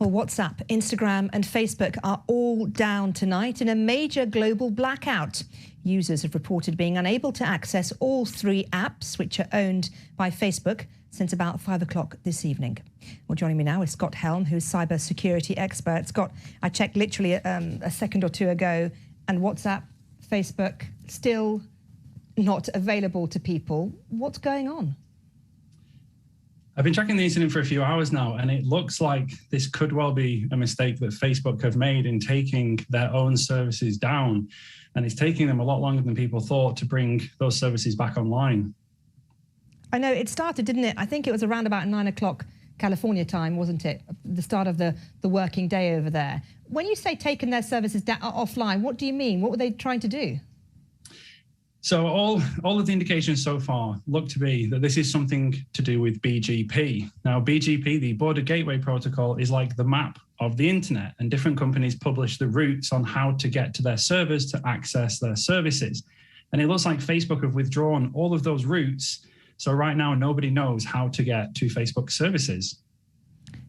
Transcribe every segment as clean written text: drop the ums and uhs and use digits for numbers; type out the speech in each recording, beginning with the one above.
Well, WhatsApp, Instagram and Facebook are all down tonight in a major global blackout. Users have reported being unable to access all three apps, which are owned by Facebook, since about 5 o'clock this evening. Well, joining me now is Scott Helm, who's cyber security expert. Scott, I checked literally a second or two ago, and WhatsApp, Facebook, still not available to people. What's going on? I've been tracking the incident for a few hours now, and it looks like this could well be a mistake that Facebook have made in taking their own services down. And it's taking them a lot longer than people thought to bring those services back online. I know it started, didn't it? I think it was around about 9 o'clock California time, wasn't it? The start of the working day over there. When you say taking their services offline, what do you mean? What were they trying to do? So all of the indications so far look to be that this is something to do with BGP. Now, BGP, the Border Gateway Protocol, is like the map of the internet, and different companies publish the routes on how to get to their servers to access their services. And it looks like Facebook have withdrawn all of those routes. So right now, nobody knows how to get to Facebook services.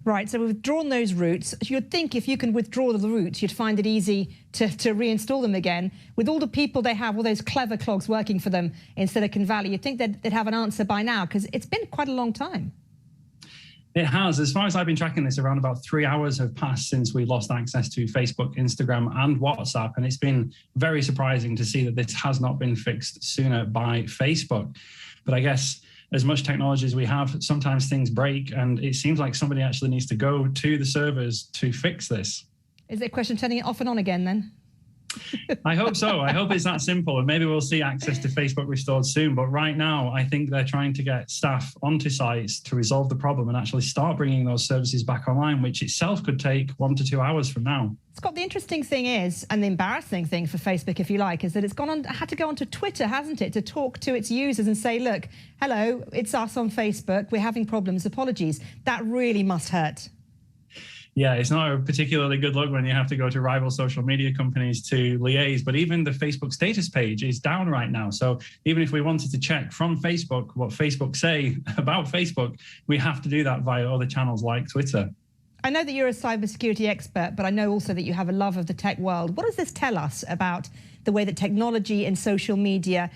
Right, so we've withdrawn those routes. You'd think if you can withdraw the routes, you'd find it easy to reinstall them again. With all the people they have, all those clever clogs working for them in Silicon Valley, you'd think they'd have an answer by now, because it's been quite a long time. It has. As far as I've been tracking this, around about 3 hours have passed since we lost access to Facebook, Instagram and WhatsApp. And it's been very surprising to see that this has not been fixed sooner by Facebook. But I guess as much technology as we have, sometimes things break, and it seems like somebody actually needs to go to the servers to fix this. Is it a question of turning it off and on again then? I hope so. I hope it's that simple, and maybe we'll see access to Facebook restored soon. But right now, I think they're trying to get staff onto sites to resolve the problem and actually start bringing those services back online, which itself could take 1 to 2 hours from now. Scott, the interesting thing is, and the embarrassing thing for Facebook, if you like, is that it's had to go onto Twitter, hasn't it, to talk to its users and say, look, hello, it's us on Facebook, we're having problems, apologies. That really must hurt. Yeah, it's not a particularly good look when you have to go to rival social media companies to liaise, but even the Facebook status page is down right now. So even if we wanted to check from Facebook what Facebook say about Facebook, we have to do that via other channels like Twitter. I know that you're a cybersecurity expert, but I know also that you have a love of the tech world. What does this tell us about the way that technology and social media,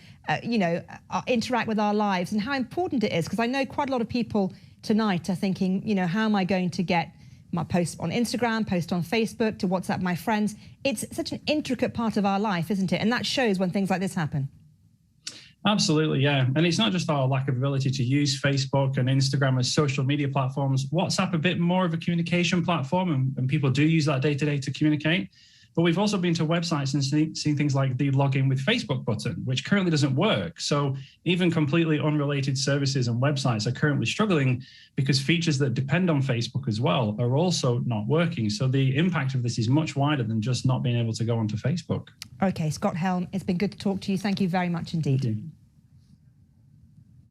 interact with our lives, and how important it is? Because I know quite a lot of people tonight are thinking, how am I going to get my post on Instagram, post on Facebook, to WhatsApp my friends? It's such an intricate part of our life, isn't it? And that shows when things like this happen. Absolutely, yeah. And it's not just our lack of ability to use Facebook and Instagram as social media platforms. WhatsApp a bit more of a communication platform, and people do use that day to day to communicate. But we've also been to websites and seen things like the login with Facebook button, which currently doesn't work. So even completely unrelated services and websites are currently struggling because features that depend on Facebook as well are also not working. So the impact of this is much wider than just not being able to go onto Facebook. Okay, Scott Helm, it's been good to talk to you. Thank you very much indeed.